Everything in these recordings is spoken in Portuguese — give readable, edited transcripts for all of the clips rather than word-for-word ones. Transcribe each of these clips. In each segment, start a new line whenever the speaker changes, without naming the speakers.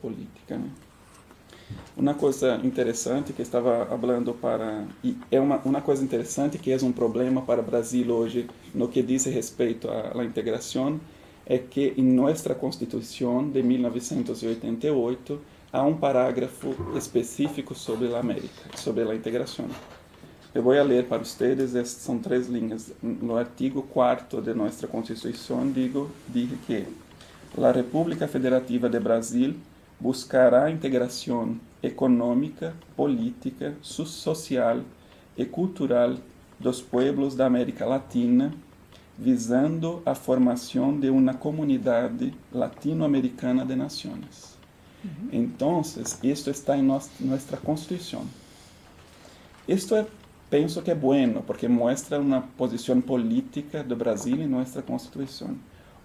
política, né? Uma coisa interessante que estava falando para... E é uma coisa interessante que é um problema para o Brasil hoje no que diz respeito à integração, é que em nossa Constituição de 1988 há um parágrafo específico sobre a América, sobre a integração. Eu vou ler para vocês, são 3 linhas. No artigo 4º de nossa Constituição, diz que a República Federativa de Brasil buscará a integração econômica, política, social e cultural dos pueblos da América Latina, visando a formação de uma comunidade latino-americana de nações. Então, isto está em nossa Constituição. Isto penso que é bueno, porque mostra uma posição política do Brasil em nossa Constituição.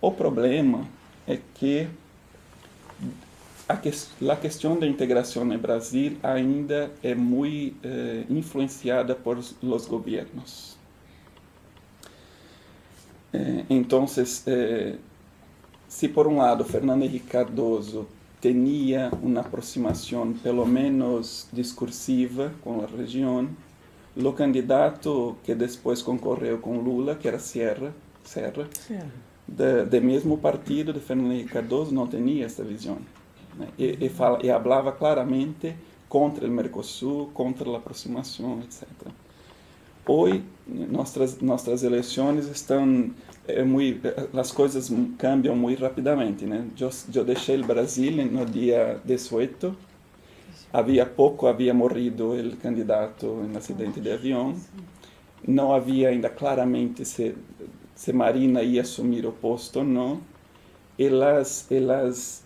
O problema é que a questão da integração no Brasil ainda é muito influenciada por os governos. Então, se por um lado Fernando Henrique Cardoso tinha uma aproximação pelo menos discursiva com a região, o candidato que depois concorreu com Lula, que era Serra, do mesmo partido de Fernando Henrique Cardoso, não tinha essa visão. E falava claramente contra o Mercosul, contra a aproximação, etc. Hoje, nossas eleições estão as coisas cambiam muito rapidamente, né? Eu deixei o Brasil no dia 18. Havia morrido o candidato em acidente de avião. Não havia ainda claramente se Marina ia assumir o posto ou não. E as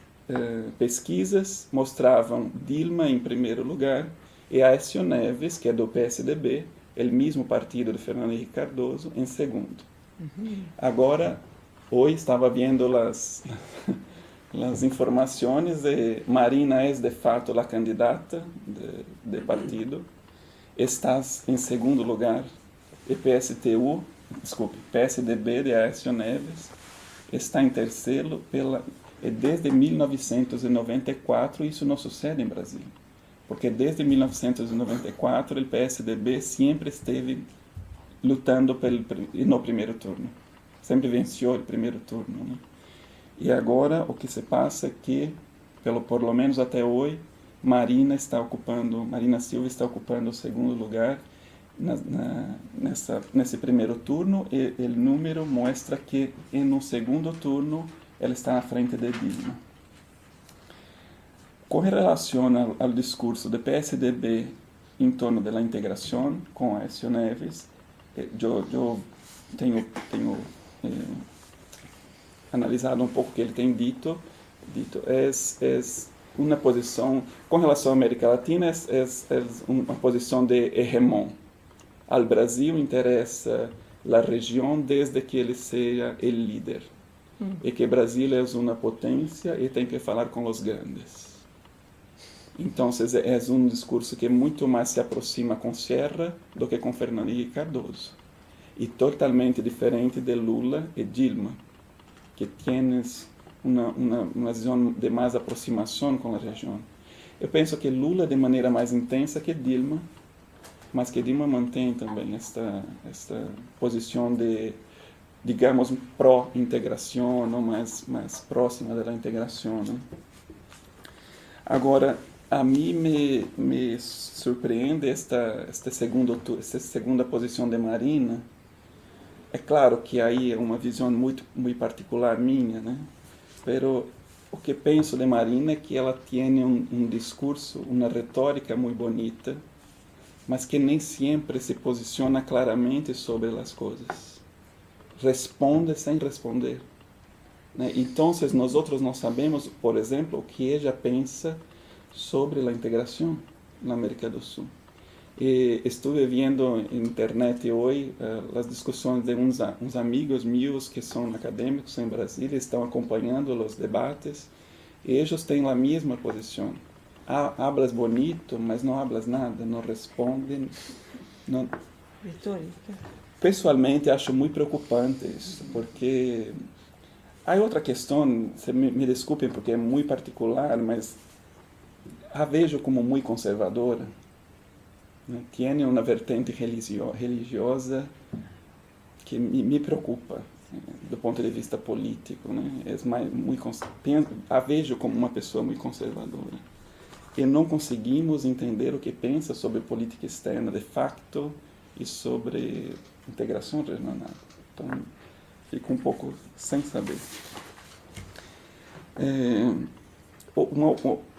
pesquisas mostravam Dilma em primeiro lugar e Aécio Neves, que é do PSDB, o mesmo partido de Fernando Henrique Cardoso, em segundo. Agora, hoje estava vendo as informações de Marina é de fato a candidata de partido, está em segundo lugar, e PSDB de Aécio Neves está em terceiro e desde 1994 isso não sucede em Brasil, porque desde 1994 o PSDB sempre esteve lutando no primeiro turno, sempre venceu o primeiro turno, né? E agora o que se passa é que, por lo menos até hoje, Marina Silva está ocupando o segundo lugar nesse primeiro turno, e o número mostra que no segundo turno ela está na frente de Dilma. Com relação ao discurso do PSDB em torno da integração com Aécio Neves, eu tenho analisado um pouco o que ele tem dito é uma posição, com relação à América Latina, é uma posição de hegemon. Ao Brasil interessa a região desde que ele seja o líder. E que o Brasil é uma potência e tem que falar com os grandes. Então, é um discurso que muito mais se aproxima com Serra do que com Fernando Henrique Cardoso. E totalmente diferente de Lula e Dilma, que têm uma visão de mais aproximação com a região. Eu penso que Lula de maneira mais intensa que Dilma, mas que Dilma mantém também esta posição de, digamos, pró-integração, não mais próxima da integração, né? Agora, a mim me surpreende esta segunda posição de Marina. É claro que aí é uma visão muito particular minha, né? Pero o que penso de Marina é que ela tem um discurso, uma retórica muito bonita, mas que nem sempre se posiciona claramente sobre as coisas. Responde sem responder, né? Então, nós outros não sabemos, por exemplo, o que ela pensa sobre a integração na América do Sul. E estive vendo na internet hoje as discussões de uns amigos meus que são acadêmicos em Brasília, estão acompanhando os debates, e eles têm a mesma posição. Hablas bonito, mas não hablas nada, não respondem. Não... Pessoalmente, acho muito preocupante isso, porque há outra questão, me desculpem porque é muito particular, mas a vejo como muito conservadora, né? Tem uma vertente religiosa que me preocupa, do ponto de vista político, né? A vejo como uma pessoa muito conservadora. E não conseguimos entender o que pensa sobre política externa de facto e sobre integração regional. Então, fico um pouco sem saber.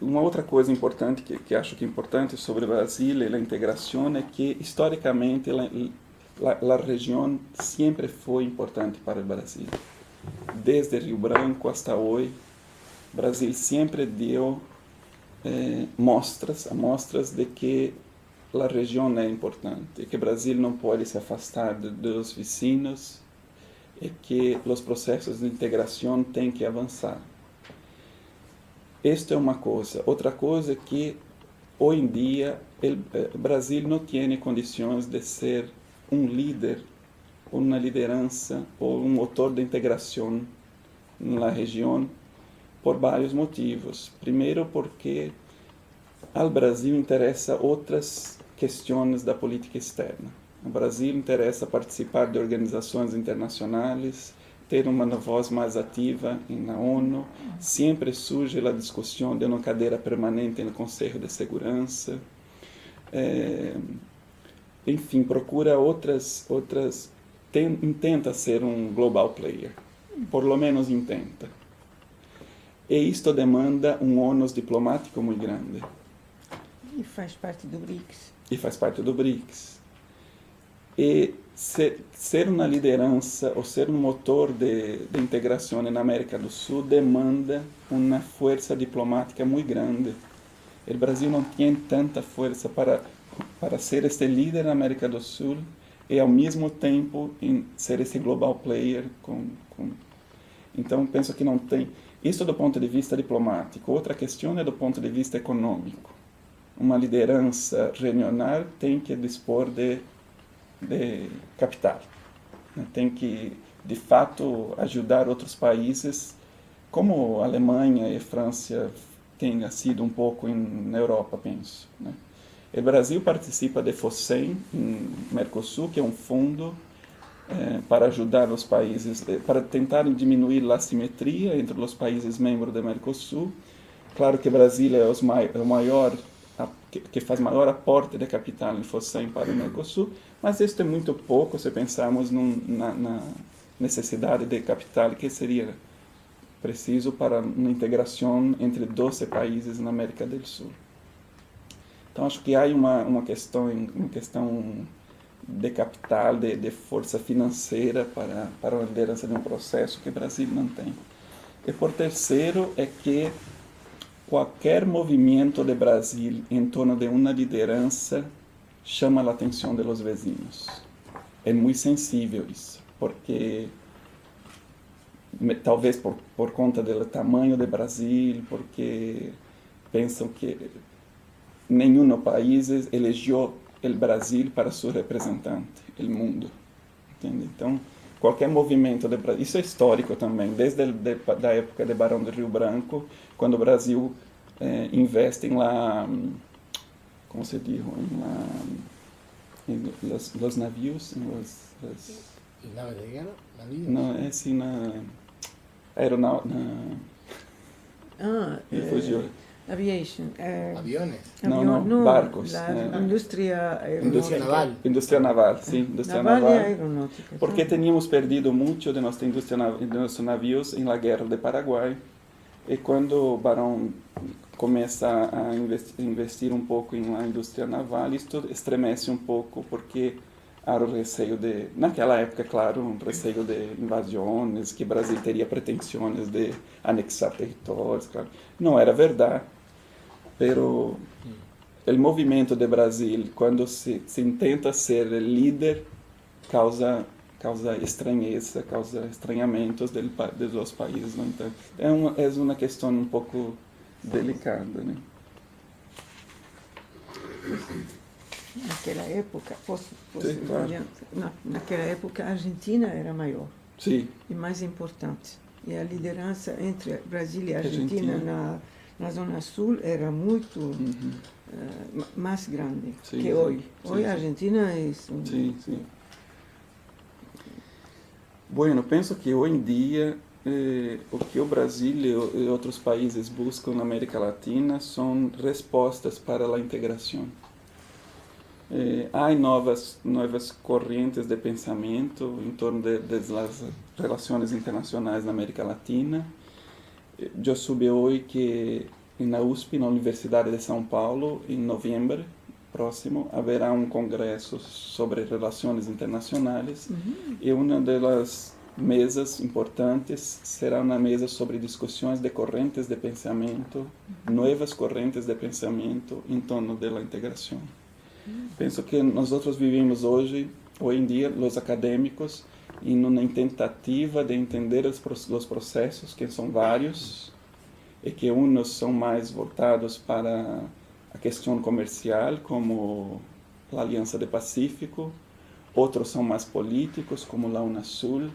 Uma outra coisa importante que acho que é importante sobre o Brasil e a integração é que, historicamente, a região sempre foi importante para o Brasil. Desde Rio Branco até hoje, o Brasil sempre deu mostras de que a região é importante, que o Brasil não pode se afastar dos vizinhos e que os processos de integração têm que avançar. Esta é uma coisa. Outra coisa é que, hoje em dia, o Brasil não tem condições de ser um líder, uma liderança ou um motor de integração na região por vários motivos. Primeiro, porque ao Brasil interessa outras questões da política externa. O Brasil interessa participar de organizações internacionais, ter uma voz mais ativa na ONU. Sempre surge a discussão de uma cadeira permanente no Conselho de Segurança. Enfim, procura intenta ser um global player, por lo menos intenta. E isto demanda um ônus diplomático muito grande.
E faz parte do BRICS.
E ser uma liderança ou ser um motor de integração na América do Sul demanda uma força diplomática muito grande. O Brasil não tem tanta força para ser este líder na América do Sul e, ao mesmo tempo, ser esse global player. Então, penso que não tem. Isso do ponto de vista diplomático. Outra questão é do ponto de vista econômico. Uma liderança regional tem que dispor de capital. Tem que, de fato, ajudar outros países, como a Alemanha e a França têm sido um pouco na Europa, penso. Né? O Brasil participa de FOSEM, em Mercosul, que é um fundo para ajudar os países, para tentar diminuir a assimetria entre os países membros do Mercosul. Claro que o Brasil é o maior, que faz maior aporte de capital em FOSEM para o Mercosul, mas isso é muito pouco se pensarmos na necessidade de capital que seria preciso para uma integração entre 12 países na América do Sul. Então, acho que há uma questão de capital, de força financeira para a liderança de um processo que o Brasil não tem. E, por terceiro, é que qualquer movimento do Brasil em torno de uma liderança chama a atenção dos vizinhos. É muito sensível isso, porque talvez por conta do tamanho do Brasil, porque pensam que nenhum país elegeu o Brasil para seu representante, o mundo. Entende? Então, qualquer movimento do Brasil, isso é histórico também, desde a época de Barão do Rio Branco, quando o Brasil investe em como se diz, em los navios,
¿Naves de guerra? ¿Navíos?
não, é assim na aeronáutica, fugiu.
Aviation.
¿Aviones?
Não, barcos.
Indústria
Indústria naval.
Indústria naval, sim, indústria naval.
E aeronáutica.
Porque tínhamos perdido muito de nossa indústria de nossos navios em la guerra do Paraguai. E quando o Barão começa a investir um pouco na indústria naval, isto estremece um pouco, porque há o receio naquela época, claro, um receio de invasões, que o Brasil teria pretensões de anexar territórios, claro. Não era verdade, pero o movimento do Brasil, quando se tenta ser líder, causa estranheza, causa estranhamentos dos países. Não? Então, é uma questão um pouco delicada, né?
Naquela época,
Sim, claro.
Naquela época a Argentina era maior.
Sim.
E mais importante. E a liderança entre Brasil e Argentina na Zona Sul era muito mais grande
Sim,
que
sim.
hoje.
Sim,
Hoje
sim.
a Argentina é
Sim, sim. Bueno, penso que hoje em dia o que o Brasil e outros países buscam na América Latina são respostas para a integração. Há novas correntes de pensamento em torno das relações internacionais na América Latina. Eu soube hoje que na USP, na Universidade de São Paulo, em novembro próximo, haverá um congresso sobre relações internacionais e uma das mesas importantes será uma mesa sobre discussões de correntes de pensamento, novas correntes de pensamento em torno da integração. Penso que nós vivemos hoje em dia, os acadêmicos, em uma tentativa de entender os processos, que são vários, e que uns são mais voltados para a questão comercial, como a Aliança do Pacífico, outros são mais políticos, como a Unasul.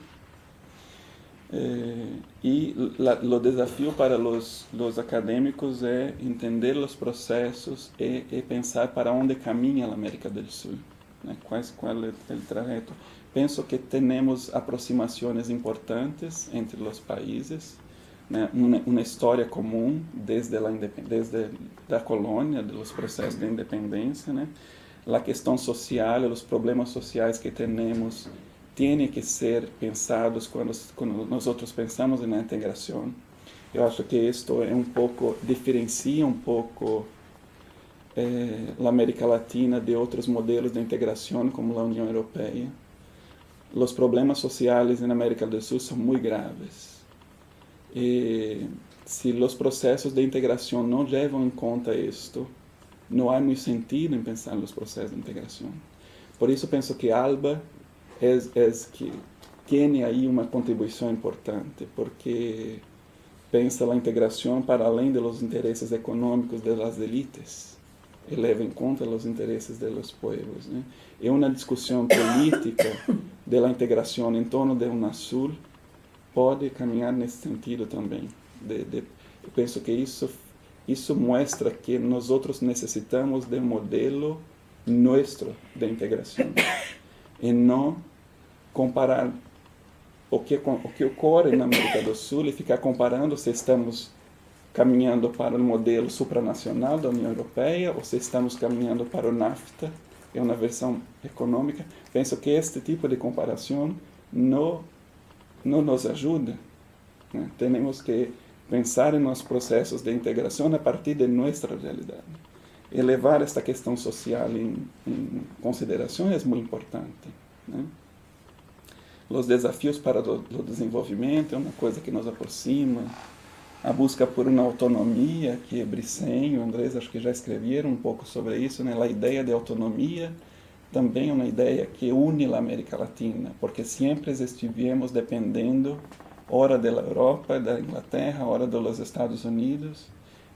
E o desafio para os acadêmicos é entender os processos e pensar para onde caminha a América do Sul, né? Qual é o trajeto. Penso que temos aproximações importantes entre os países, né? Uma história comum desde a colônia, dos processos de independência, né? A questão social, os problemas sociais que temos têm que ser pensados quando nós pensamos na integração. Eu acho que isto diferencia um pouco a América Latina de outros modelos de integração, como a União Europeia. Os problemas sociais na América do Sul são muito graves. E se os processos de integração não levam em conta isto, não há muito sentido em pensar nos processos de integração. Por isso penso que ALBA que tem aí uma contribuição importante, porque pensa a integração para além dos interesses econômicos das elites e leva em conta os interesses dos povos, né? É uma discussão política da integração em torno da Unasul pode caminhar nesse sentido também. Eu penso que isso mostra que nós necessitamos de um modelo nosso de integração e não comparar o que ocorre na América do Sul e ficar comparando se estamos caminhando para o modelo supranacional da União Europeia ou se estamos caminhando para o NAFTA, que é uma versão econômica. Penso que este tipo de comparação não nos ajuda, né? Temos que pensar em nos processos de integração a partir de nossa realidade. E levar esta questão social em consideração é muito importante, né? Os desafios para o desenvolvimento é uma coisa que nos aproxima. A busca por uma autonomia, que Brisson e Andrés acho que já escreveram um pouco sobre isso, né? A ideia de autonomia também é uma ideia que une a América Latina, porque sempre estivemos dependendo, ora da Europa, da Inglaterra, ora dos Estados Unidos.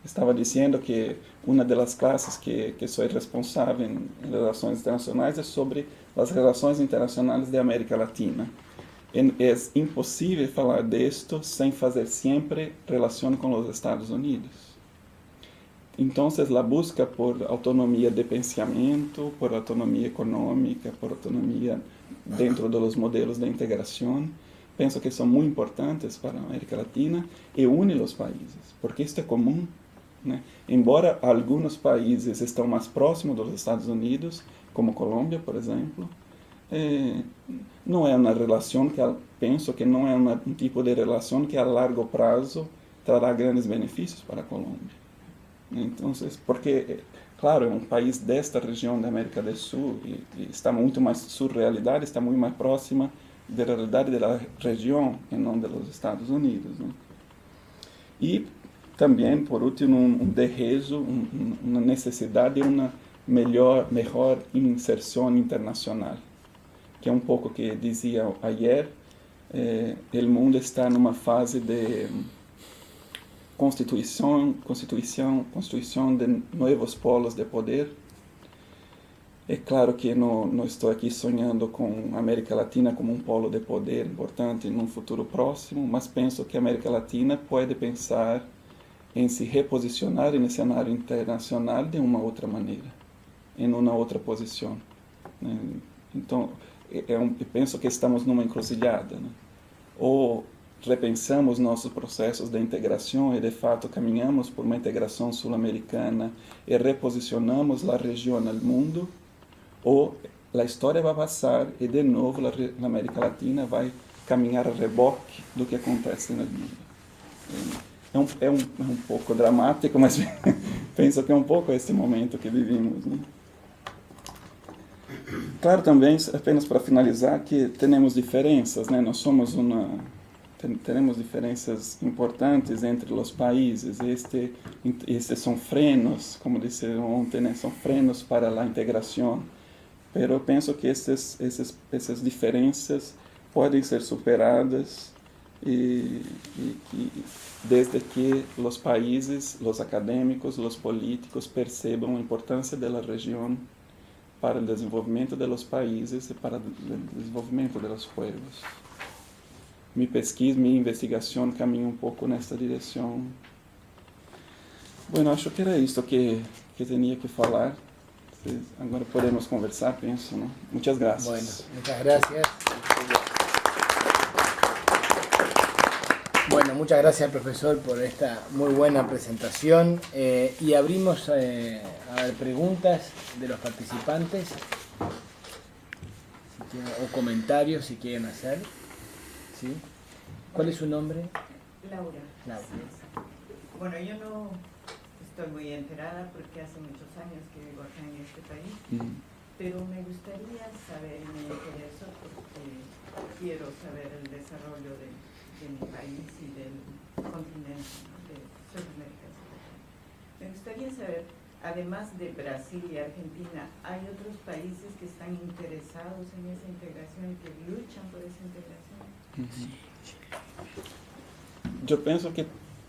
Estava dizendo que uma das classes que sou responsável em relações internacionais é sobre as relações internacionais da América Latina. É impossível falar disto sem fazer sempre relação com os Estados Unidos. Então, a busca por autonomia de pensamento, por autonomia econômica, por autonomia dentro dos modelos de integração, penso que são muito importantes para a América Latina e une os países, porque isto é comum, né? Embora alguns países estão mais próximos dos Estados Unidos, como Colômbia, por exemplo, não é uma relação que penso que não é um tipo de relação que a largo prazo trará grandes benefícios para a Colômbia. Então, porque, claro, é um país desta região da América do Sul e está muito mais, sua realidade está muito mais próxima da realidade da região e não dos Estados Unidos, né? E também, por último, um desejo, uma necessidade de uma melhor inserção internacional, que é um pouco que dizia ayer, o mundo está numa fase de constituição de novos polos de poder. É claro que não estou aqui sonhando com a América Latina como um polo de poder importante num futuro próximo, mas penso que a América Latina pode pensar em se reposicionar no cenário internacional de uma outra maneira, em uma outra posição, né? Então, eu penso que estamos numa encruzilhada, né? Ou repensamos nossos processos de integração e, de fato, caminhamos por uma integração sul-americana e reposicionamos a região no mundo, ou a história vai passar e, de novo, a América Latina vai caminhar a reboque do que acontece no mundo. É um pouco dramático, mas penso que é um pouco esse momento que vivimos, né? Claro, também, apenas para finalizar, que temos diferenças, né? Nós somos temos diferenças importantes entre os países. Estes são frenos, como disse ontem, né? São frenos para a integração. Mas eu penso que essas diferenças podem ser superadas e desde que os países, os acadêmicos, os políticos percebam a importância da região para o desenvolvimento dos países e para o desenvolvimento dos povos. Minha pesquisa, minha investigação caminha um pouco nesta direção. Bueno, acho que era isto que tinha que falar. Agora podemos conversar, penso, ¿no? Muchas gracias.
Bueno, muchas gracias. Bueno, muchas gracias, profesor, por esta muy buena presentación. Y abrimos a ver, preguntas de los participantes o comentarios si quieren hacer. ¿Sí? ¿Cuál es su nombre?
Laura.
Laura.
Bueno, yo no estoy muy enterada porque hace muchos años que vivo acá en este país, pero me gustaría saber, y me intereso porque quiero saber el desarrollo de mi país y del continente, ¿no? De Sudamérica. Me gustaría saber, además de Brasil y Argentina, ¿hay otros países que están interesados en esa integración, que luchan por esa integración?
Eu penso que,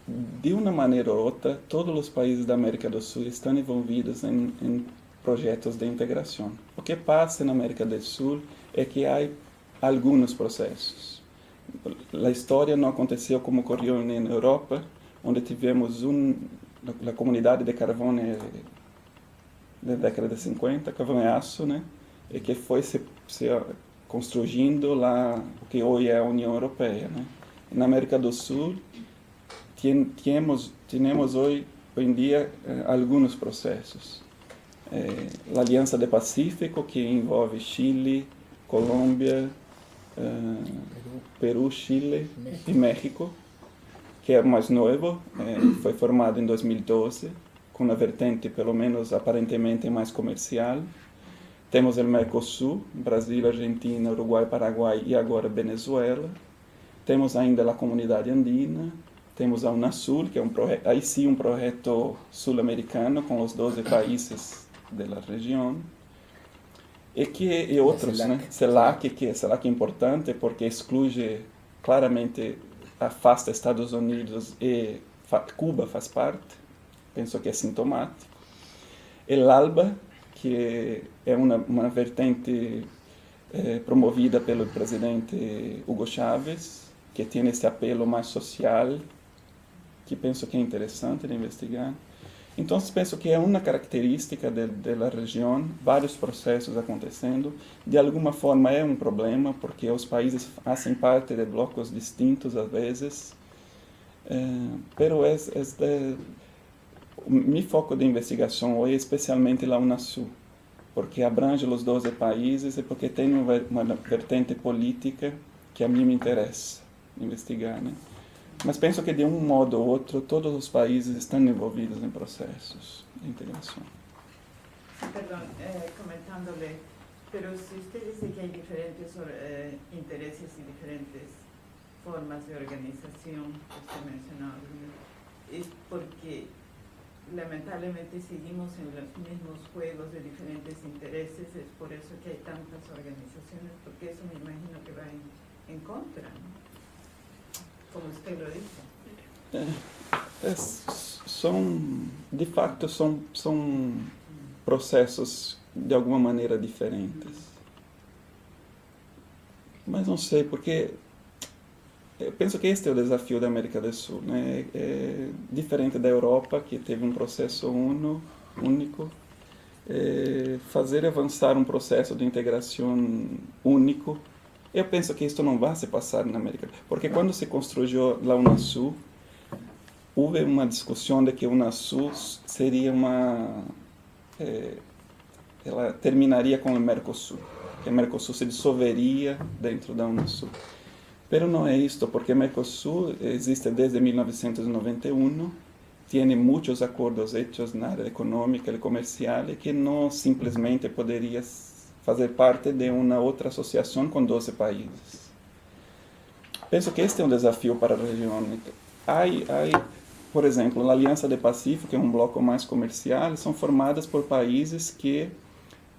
de uma maneira ou outra, todos os países da América do Sul estão envolvidos em projetos de integração. O que passa na América do Sul é que há alguns processos. A história não aconteceu como ocorreu na Europa, onde tivemos a comunidade de carvão da década de 50, carvão e aço, né? E que foi se construindo lá o que hoje é a União Europeia, né? Na América do Sul temos hoje em dia alguns processos. A Aliança do Pacífico, que envolve Chile, Colômbia, Peru, Chile e México, que é mais novo, foi formado em 2012, com uma vertente, pelo menos aparentemente, mais comercial. Temos o Mercosul, Brasil, Argentina, Uruguai, Paraguai e agora Venezuela. Temos ainda a Comunidade Andina, temos a Unasul, que é aí sim um projeto sul-americano com os 12 países da região. E outros, né? CELAC, que é importante porque exclui claramente, afasta Estados Unidos e Cuba faz parte, penso que é sintomático. El ALBA, que é uma vertente promovida pelo presidente Hugo Chávez, que tem esse apelo mais social, que penso que é interessante de investigar. Então, penso que é uma característica da região, vários processos acontecendo. De alguma forma é um problema, porque os países fazem parte de blocos distintos às vezes, mas meu foco de investigação hoje é especialmente a Unasul, porque abrange os 12 países e porque tem uma vertente política que a mim me interessa investigar, né? Mas penso que de um modo ou outro todos os países estão envolvidos em processos de integração.
Perdón, comentándole, pero si usted dice que hay diferentes intereses y diferentes formas de organización que usted mencionó, es porque lamentablemente seguimos en los mismos juegos de diferentes intereses, es por eso que hay tantas organizaciones, porque eso me imagino que va en contra, ¿no? Como usted lo dice.
De fato, são processos de alguma maneira diferentes. Mas não sei, porque eu penso que este é o desafio da América do Sul, né? Diferente da Europa, que teve um processo único, fazer avançar um processo de integração único. Eu penso que isto não vai se passar na América, porque quando se construiu a Unasul, houve uma discussão de que a Unasul seria ela terminaria com o Mercosul, que o Mercosul se dissolveria dentro da Unasul. Pero não é isto, porque o Mercosul existe desde 1991, tem muitos acordos hechos na área econômica e comercial que não simplesmente poderia fazer parte de uma outra associação com 12 países. Penso que este é um desafio para a região. Por exemplo, a Aliança do Pacífico, que é um bloco mais comercial, são formadas por países que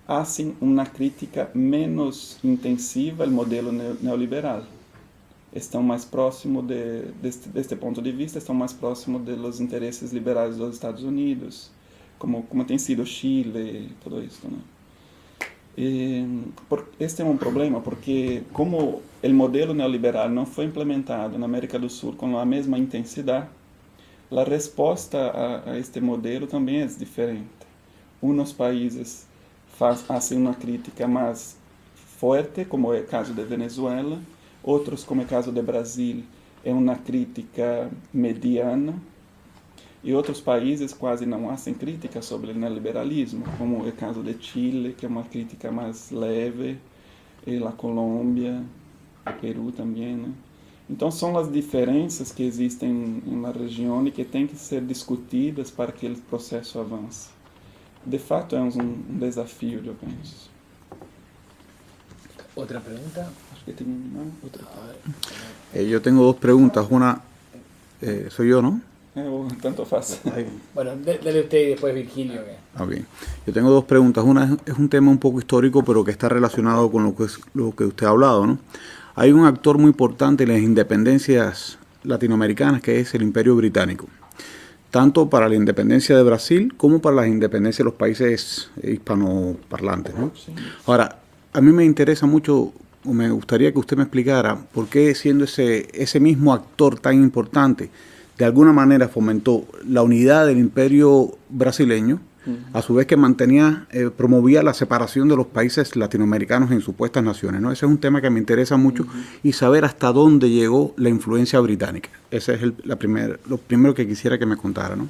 fazem uma crítica menos intensiva ao modelo neoliberal. Estão mais próximos deste ponto de vista, estão mais próximos dos interesses liberais dos Estados Unidos, como tem sido Chile, tudo isso, né? Este é um problema, porque como o modelo neoliberal não foi implementado na América do Sul com a mesma intensidade, a resposta a este modelo também é diferente. Uns países fazem uma crítica mais forte, como é o caso da Venezuela. Outros, como é o caso do Brasil, é uma crítica mediana. E outros países quase não fazem crítica sobre o neoliberalismo, como é o caso de Chile, que é uma crítica mais leve, e a Colômbia, o Peru também, né? Então, são as diferenças que existem na região e que têm que ser discutidas para que o processo avance. De fato, é um desafio, eu penso.
¿Otra pregunta?
Yo tengo dos preguntas. Una, soy yo, ¿no?
Tanto faz.
Bueno, dale usted y después Virgilio.
Okay. Yo tengo dos preguntas. Una es un tema un poco histórico, pero que está relacionado con lo que usted ha hablado, ¿no? Hay un actor muy importante en las independencias latinoamericanas, que es el Imperio Británico, tanto para la independencia de Brasil como para la independencia de los países hispanoparlantes, ¿no? Sí. Ahora, a mí me interesa mucho, o me gustaría que usted me explicara por qué, siendo ese mismo actor tan importante, de alguna manera fomentó la unidad del imperio brasileño, a su vez que promovía la separación de los países latinoamericanos en supuestas naciones, ¿no? Ese es un tema que me interesa mucho, y saber hasta dónde llegó la influencia británica. Ese es lo primero que quisiera que me contara, ¿no?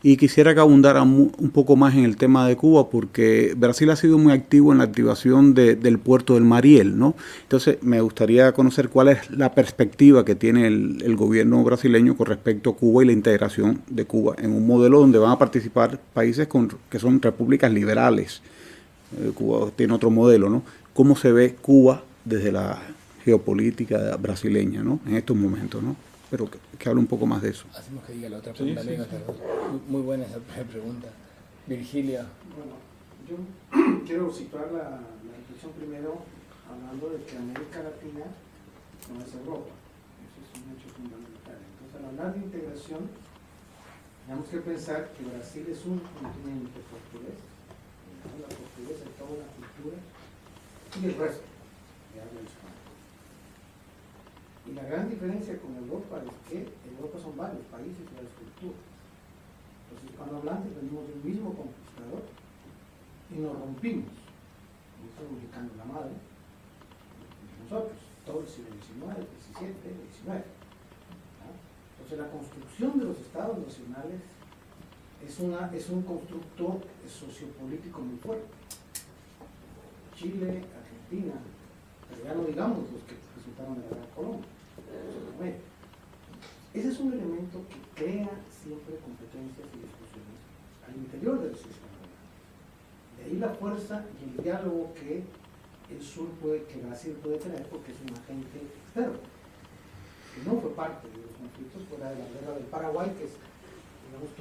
Y quisiera que abundara un poco más en el tema de Cuba, porque Brasil ha sido muy activo en la activación del puerto del Mariel, ¿no? Entonces, me gustaría conocer cuál es la perspectiva que tiene el gobierno brasileño con respecto a Cuba y la integración de Cuba en un modelo donde van a participar países que son repúblicas liberales. Cuba tiene otro modelo, ¿no? ¿Cómo se ve Cuba desde la geopolítica brasileña, ¿no? En estos momentos, ¿no? Pero que hable un poco más de eso.
Hacemos que diga la otra pregunta. Sí. Muy buena esa pregunta. Virgilio.
Bueno, yo quiero situar la reflexión primero hablando de que América Latina no es Europa. Eso es un hecho fundamental. Entonces, al hablar de integración, tenemos que pensar que Brasil es un continente portugués, la portuguesa es toda una cultura, y el resto de habla hispana. Y la gran diferencia con Europa es que Europa son varios países y varias culturas. Los hispanohablantes venimos del mismo conquistador y nos rompimos, nosotros ubicando la madre, nosotros, todo el siglo XIX, XVII, XIX. Entonces la construcción de los estados nacionales es un constructo sociopolítico muy fuerte. Chile, Argentina, pero ya no digamos los que resultaron de la Gran Colombia. Ese es un elemento que crea siempre competencias y discusiones al interior del sistema. De ahí la fuerza y el diálogo que que Brasil puede tener, porque es un agente externo, que no fue parte de los conflictos fuera de la guerra del Paraguay, que es, digamos,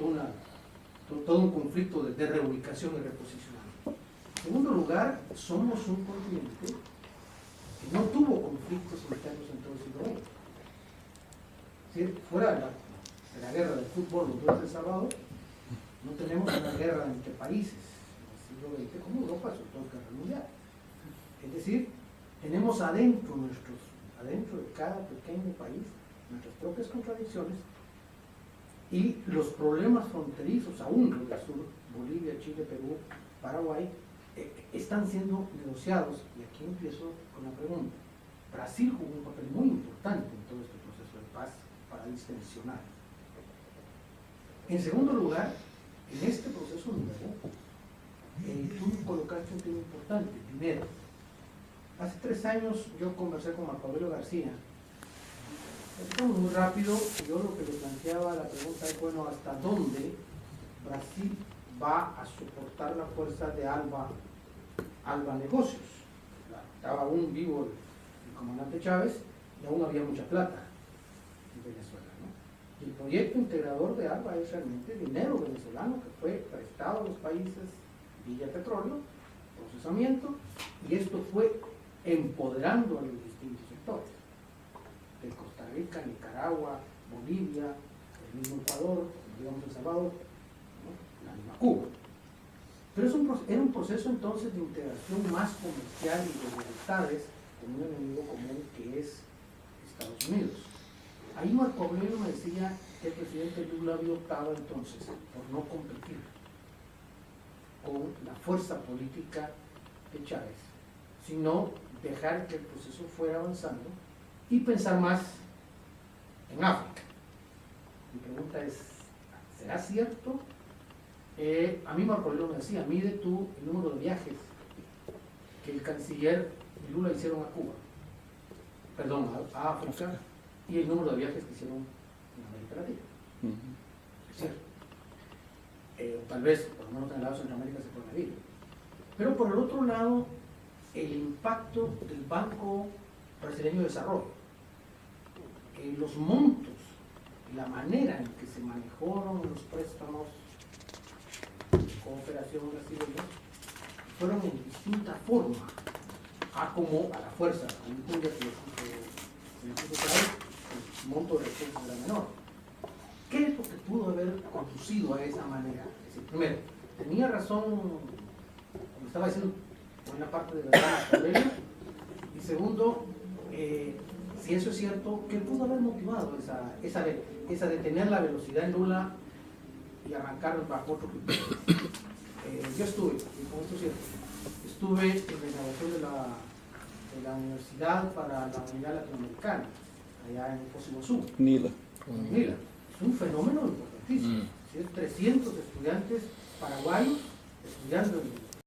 todo un conflicto de reubicación y reposicionamiento. En segundo lugar, somos un continente que no tuvo conflictos internos en todo el siglo XX. Fuera de la guerra del fútbol los 2 de sábado, no tenemos una guerra entre países en el siglo XX como Europa, sobre todo en la guerra mundial. Es decir, tenemos adentro nuestros adentro de cada pequeño país, nuestras propias contradicciones y los problemas fronterizos, aún los del sur, Bolivia, Chile, Perú, Paraguay, están siendo negociados. Y aquí empiezo con la pregunta. Brasil jugó un papel muy importante en todo este proceso de paz para distensionar. En segundo lugar, en este proceso nuevo, tú colocaste un tema importante, dinero. Hace 3 años yo conversé con Marco Aurelio García. Estamos muy rápido, yo lo que le planteaba la pregunta es, bueno, ¿hasta dónde Brasil va a soportar la fuerza de Alba Negocios? Estaba aún vivo el comandante Chávez y aún había mucha plata en Venezuela, ¿no? Y el proyecto integrador de Alba es realmente dinero venezolano que fue prestado a los países vía petróleo, procesamiento, y esto fue empoderando a los distintos sectores, de Costa Rica, Nicaragua, Bolivia, el mismo Ecuador, digamos El Salvador, ¿no? La misma Cuba. Pero era un proceso entonces de integración más comercial y de lealtades con un enemigo común que es Estados Unidos. Ahí Marco Aurelio me decía que el presidente Lula había optado entonces por no competir con la fuerza política de Chávez, sino dejar que el proceso fuera avanzando y pensar más en África. Mi pregunta es, ¿será cierto? A mí Marco Aurelio me decía, mide tú el número de viajes que el canciller y Lula hicieron a Cuba, perdón, a África, y el número de viajes que hicieron en América Latina. Es cierto. Tal vez, por lo menos en el lado de Centroamérica se puede medir. Pero por el otro lado, el impacto del Banco Brasileño de Desarrollo, los montos, la manera en que se manejaron los préstamos de cooperación brasileña, fueron en distinta forma a como a la fuerza, a un punto que el monto de recursos era menor. ¿Qué es lo que pudo haber conducido a esa manera? Es decir, primero, tenía razón, como estaba diciendo, buena parte de verdad Marco Aurelio, y segundo, si eso es cierto, ¿qué pudo haber motivado esa detener la velocidad en Lula y arrancar bajo otro criterio? Yo estuve, y con esto es cierto, estuve en la inauguración de la Universidad para la Unidad Latinoamericana, allá en Foz do Iguazú.
Nila.
Nila. Es un fenómeno importantísimo. 300 estudiantes paraguayos estudiando en